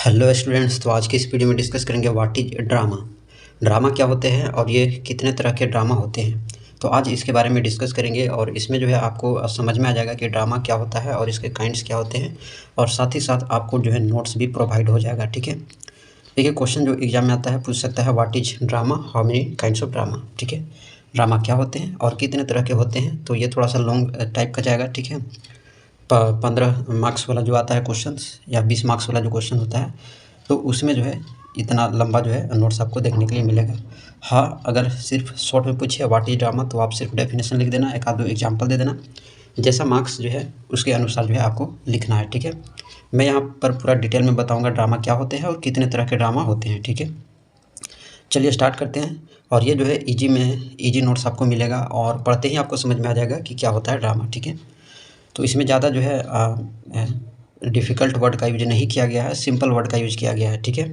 Hello students, तो आज की इस वीडियो में डिस्कस करेंगे व्हाट इज ड्रामा। ड्रामा क्या होते हैं और ये कितने तरह के ड्रामा होते हैं। तो आज इसके बारे में डिस्कस करेंगे और इसमें जो है आपको समझ में आ जाएगा कि ड्रामा क्या होता है और इसके काइंड्स क्या होते हैं, और साथ ही साथ आपको जो है नोट्स भी प्रोवाइड हो जाएगा। ठीक है, देखिए क्वेश्चन जो एग्जाम में आता है पूछ सकता है what is drama, how many kinds of drama. ठीक है, ड्रामा क्या होते हैं और कितने तरह के होते हैं। तो ये थोड़ा सा लॉन्ग टाइप का जाएगा। ठीक है, 15 मार्क्स वाला जो आता है क्वेश्चंस या 20 मार्क्स वाला जो क्वेश्चन होता है, तो उसमें जो है इतना लंबा जो है नोट्स आपको देखने के लिए मिलेगा। हाँ, अगर सिर्फ शॉर्ट में पूछे व्हाट इज ड्रामा तो आप सिर्फ डेफिनेशन लिख देना, एक आध दो एग्जाम्पल दे देना, जैसा मार्क्स जो है उसके अनुसार जो है आपको लिखना है। ठीक है, मैं यहाँ पर पूरा डिटेल में बताऊँगा ड्रामा क्या होते हैं और कितने तरह के ड्रामा होते हैं। ठीक है, चलिए स्टार्ट करते हैं। और ये जो है ईजी नोट्स आपको मिलेगा और पढ़ते ही आपको समझ में आ जाएगा कि क्या होता है ड्रामा। ठीक है, तो इसमें ज़्यादा जो है डिफ़िकल्ट वर्ड का यूज नहीं किया गया है, सिंपल वर्ड का यूज किया गया है। ठीक है,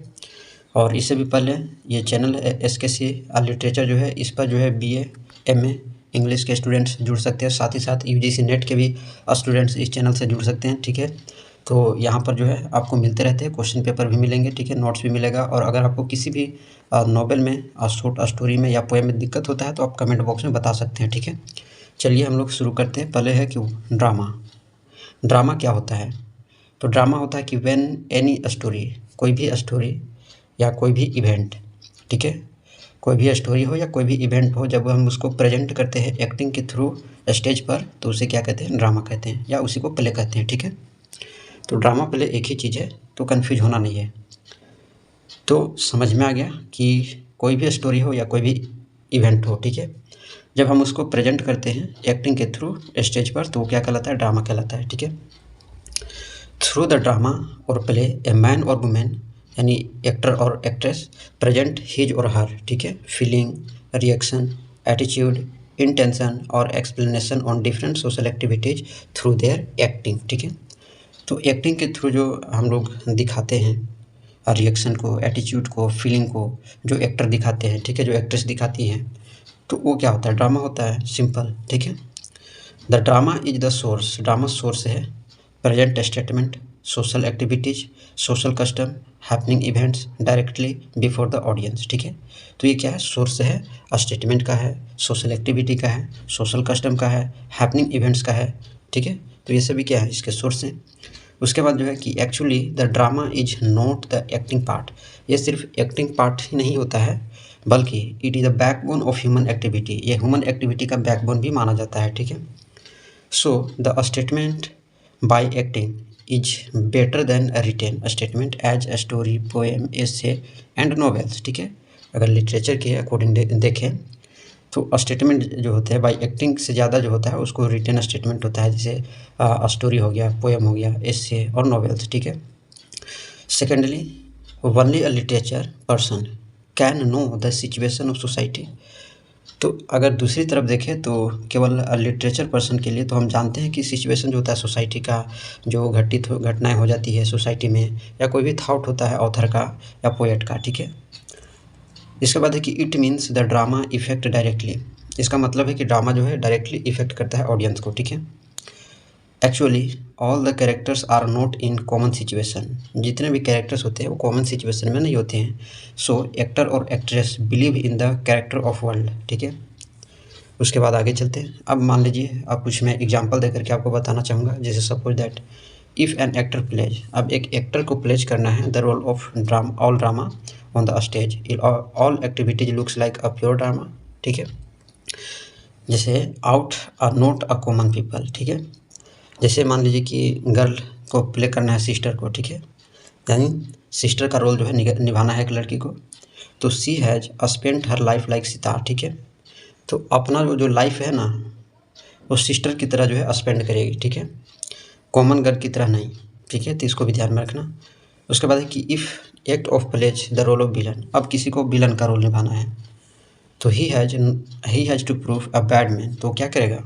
और इससे भी पहले ये चैनल SKC लिटरेचर जो है, इस पर जो है BA MA इंग्लिश के स्टूडेंट्स जुड़ सकते हैं, साथ ही साथ UGC नेट के भी स्टूडेंट्स इस चैनल से जुड़ सकते हैं। ठीक है, तो यहाँ पर जो है आपको मिलते रहते हैं, क्वेश्चन पेपर भी मिलेंगे। ठीक है, नोट्स भी मिलेगा। और अगर आपको किसी भी नॉवेल में, शॉर्ट स्टोरी में या पोएम में दिक्कत होता है तो आप कमेंट बॉक्स में बता सकते हैं। ठीक है, चलिए हम लोग शुरू करते हैं। पहले है क्यों ड्रामा। ड्रामा क्या होता है? तो ड्रामा होता है कि व्हेन एनी स्टोरी, कोई भी स्टोरी या कोई भी इवेंट, ठीक है, कोई भी स्टोरी हो या कोई भी इवेंट हो, जब हम उसको प्रेजेंट करते हैं एक्टिंग के थ्रू स्टेज पर तो उसे क्या कहते हैं? ड्रामा कहते हैं, या उसी को प्ले कहते हैं। ठीक है, तो ड्रामा प्ले एक ही चीज़ है, तो कन्फ्यूज होना नहीं है। तो समझ में आ गया कि कोई भी स्टोरी हो या कोई भी इवेंट हो, ठीक है, जब हम उसको प्रेजेंट करते हैं एक्टिंग के थ्रू स्टेज पर तो वो क्या कहलाता है? ड्रामा कहलाता है। ठीक है, थ्रू द ड्रामा और प्ले ए मैन और वुमेन, यानी एक्टर और एक्ट्रेस, प्रेजेंट हिज और हर, ठीक है, फीलिंग, रिएक्शन, एटीट्यूड, इंटेंशन और explanation on different social activities through their acting. ठीक है, तो एक्टिंग के थ्रू जो हम लोग दिखाते हैं रिएक्शन को, एटीट्यूड को, फीलिंग को, जो एक्टर दिखाते हैं, ठीक है, जो एक्ट्रेस दिखाती हैं, तो वो क्या होता है? ड्रामा होता है, सिंपल। ठीक है, the drama is the source, drama source है, present statement, social activities, social custom, happening events directly before the audience. ठीक है, तो ये क्या है? सोर्स है, स्टेटमेंट का है, सोशल एक्टिविटी का है, सोशल कस्टम का है, हैपनिंग इवेंट्स का है। ठीक है, तो ये सभी क्या है? इसके सोर्स हैं। उसके बाद जो है कि actually the drama is not the acting part, ये सिर्फ एक्टिंग पार्ट ही नहीं होता है, बल्कि it is the backbone of human activity, ये ह्यूमन एक्टिविटी का बैकबोन भी माना जाता है। ठीक है, so the statement by acting is better than written statement as a story, poem, essay and novels. ठीक है, अगर लिटरेचर के अकॉर्डिंग देखें तो स्टेटमेंट जो होते हैं बाय एक्टिंग से ज़्यादा जो होता है उसको रिटेन स्टेटमेंट होता है, जैसे स्टोरी हो गया, पोएम हो गया, एसे और नॉवेल्स। ठीक है, secondly only a literature person can know the situation of society. तो अगर दूसरी तरफ देखें तो केवल लिटरेचर पर्सन के लिए तो हम जानते हैं कि सिचुएशन जो होता है सोसाइटी का, जो घटित घटनाएं हो जाती है सोसाइटी में, या कोई भी थॉट होता है ऑथर का या पोएट का। ठीक है, इसके बाद है कि it means the drama effect directly, इसका मतलब है कि ड्रामा जो है डायरेक्टली इफेक्ट करता है ऑडियंस को। ठीक है, actually all the characters are not in common situation, जितने भी कैरेक्टर्स होते हैं वो कॉमन सिचुएशन में नहीं होते हैं। सो एक्टर और actress believe in the character of world. ठीक है, उसके बाद आगे चलते हैं। अब मान लीजिए अब कुछ मैं एग्जांपल देकर के आपको बताना चाहूँगा, जैसे suppose that if an actor plays, अब एक एक्टर को प्लेज करना है the role of all drama on the stage, all activities looks like a pure drama. ठीक है, जैसे out are not a common people. ठीक है, जैसे मान लीजिए कि गर्ल को प्ले करना है सिस्टर को। ठीक है, यानी सिस्टर का रोल जो है निभाना है एक लड़की को, तो she has spent her life like sitar. ठीक है, तो अपना जो लाइफ है ना वो सिस्टर की तरह जो है स्पेंड करेगी। ठीक है, कॉमन गर्ल की तरह नहीं। ठीक है, तो इसको भी ध्यान में रखना। उसके बाद है कि if act of plays the role of villain, अब किसी को विलन का रोल निभाना है तो he has to prove a bad man, तो क्या करेगा?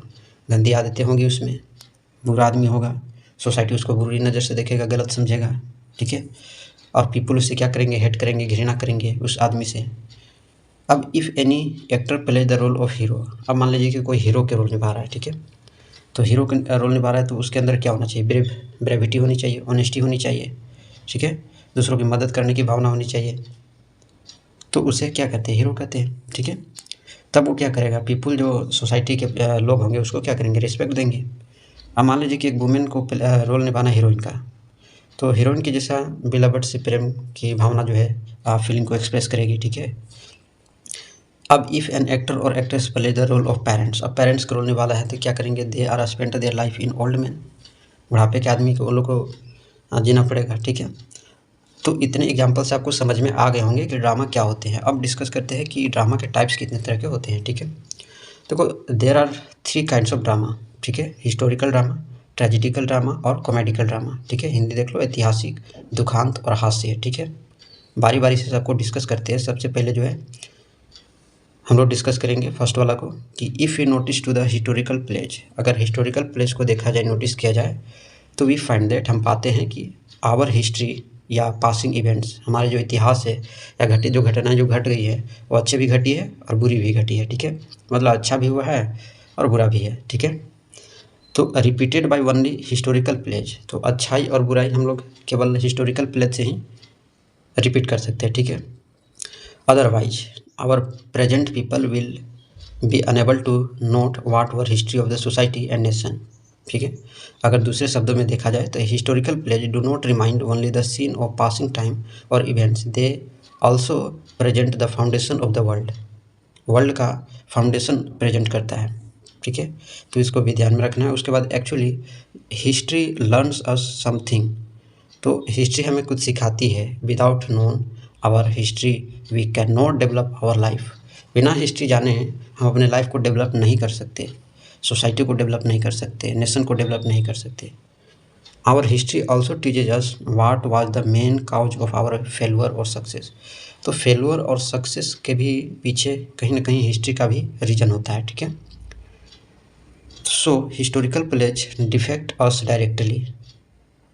गंदी आदतें होंगी उसमें, बुरा आदमी होगा, सोसाइटी उसको बुरी नज़र से देखेगा, गलत समझेगा। ठीक है, और पीपल उससे क्या करेंगे? हेट करेंगे, घृणा करेंगे उस आदमी से। अब if any actor play the role of hero, अब मान लीजिए कि कोई हीरो के रोल निभा रहा है। ठीक है, तो हीरो का रोल निभा रहा है तो उसके अंदर क्या होना चाहिए? ब्रेविटी होनी चाहिए, ऑनेस्टी होनी चाहिए। ठीक है, दूसरों की मदद करने की भावना होनी चाहिए, तो उसे क्या कहते हैं, हीरो कहते हैं। ठीक है, तब वो क्या करेगा, पीपल जो सोसाइटी के लोग होंगे उसको क्या करेंगे, रिस्पेक्ट देंगे। अब मान लीजिए कि एक वुमेन को रोल निभाना हीरोइन का, तो हीरोइन के जैसा बिलवड से प्रेम की भावना जो है फीलिंग को एक्सप्रेस करेगी। ठीक है, अब इफ़ एन एक्टर और actress play the role of parents, अब पेरेंट्स का रोल निभाना है तो क्या करेंगे, they are spend their life in old man, बुढ़ापे के आदमी को उन लोग को जीना पड़ेगा। ठीक है, तो इतने एग्जाम्पल से आपको समझ में आ गए होंगे कि ड्रामा क्या होते हैं। अब डिस्कस करते हैं कि ड्रामा के टाइप्स कितने तरह के होते हैं। ठीक है, देखो there are 3 kinds of drama. ठीक है, हिस्टोरिकल ड्रामा, ट्रेजिडिकल ड्रामा और कॉमेडिकल ड्रामा। ठीक है, हिंदी देख लो, ऐतिहासिक, दुखांत और हास्य। ठीक है, बारी बारी से सबको डिस्कस करते हैं। सबसे पहले जो है हम लोग डिस्कस करेंगे फर्स्ट वाला को कि if you notice to the historical place, अगर हिस्टोरिकल प्लेस को देखा जाए, नोटिस किया जाए, तो वी फाइंड दैट, हम पाते हैं कि आवर हिस्ट्री या पासिंग इवेंट्स, हमारे जो इतिहास है या जो घटनाएं जो घट गई है वो अच्छी भी घटी है और बुरी भी घटी है। ठीक है, मतलब अच्छा भी हुआ है और बुरा भी है। ठीक है, तो repeated by only historical plays, तो अच्छाई और बुराई हम लोग केवल हिस्टोरिकल प्लेज से ही रिपीट कर सकते हैं। ठीक है, otherwise our present people will be unable to note what were history of the society and nation. ठीक है, अगर दूसरे शब्दों में देखा जाए तो historical places do not remind only the scene of passing time और events, they also present the foundation of the world, world का फाउंडेशन प्रेजेंट करता है। ठीक है, तो इसको भी ध्यान में रखना है। उसके बाद actually history learns us something, तो हिस्ट्री हमें कुछ सिखाती है। Without known our history we can not develop our life, बिना हिस्ट्री जाने हम अपने लाइफ को डेवलप नहीं कर सकते, सोसाइटी को डेवलप नहीं कर सकते, नेशन को डेवलप नहीं कर सकते। Our history also teaches us what was the main cause of our failure और सक्सेस, तो फेलुअर और सक्सेस के भी पीछे कहीं ना कहीं हिस्ट्री का भी रीजन होता है। ठीक है, so historical plays defect us directly,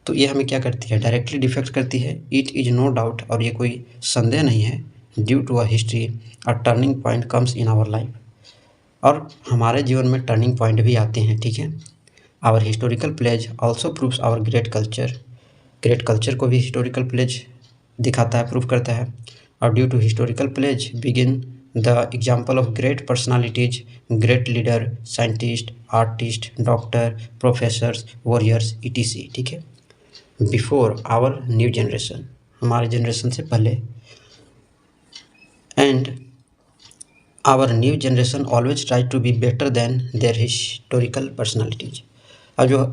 तो ये हमें क्या करती है, डायरेक्टली डिफेक्ट करती है। इट इज़ नो डाउट, और ये कोई संदेह नहीं है, due to a history a turning point comes in our life, और हमारे जीवन में टर्निंग पॉइंट भी आते हैं। ठीक है, our historical plays also proves our great culture, great culture को भी हिस्टोरिकल प्लेज दिखाता है, प्रूव करता है। और due to historical plays begin the example of great personalities, great leader, scientist, artist, doctor, professors, warriors, etc। ठीक है, before our new generation, हमारे जनरेशन से पहले, and our new generation always try to be better than their historical personalities. अब जो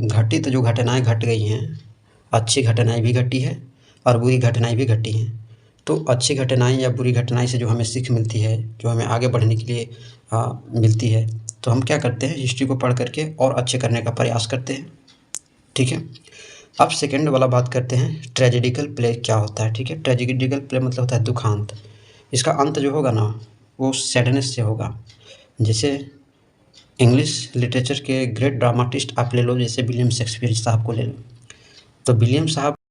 घटित जो घटनाएं घट गई हैं, अच्छी घटनाएं भी घटी है और बुरी घटनाएं भी घटी हैं, तो अच्छी घटनाएं या बुरी घटनाएं से जो हमें सीख मिलती है, जो हमें आगे बढ़ने के लिए मिलती है, तो हम क्या करते हैं, हिस्ट्री को पढ़ करके और अच्छे करने का प्रयास करते हैं। ठीक है, अब सेकेंड वाला बात करते हैं, ट्रेजिडिकल प्ले क्या होता है। ठीक है, ट्रेजिडिकल प्ले मतलब होता है दुखांत, इसका अंत जो होगा ना वो सैडनेस से होगा। जैसे इंग्लिश लिटरेचर के ग्रेट ड्रामाटिस्ट आप ले लो, जैसे विलियम शेक्सपियर साहब को ले लो, तो विलियम साहब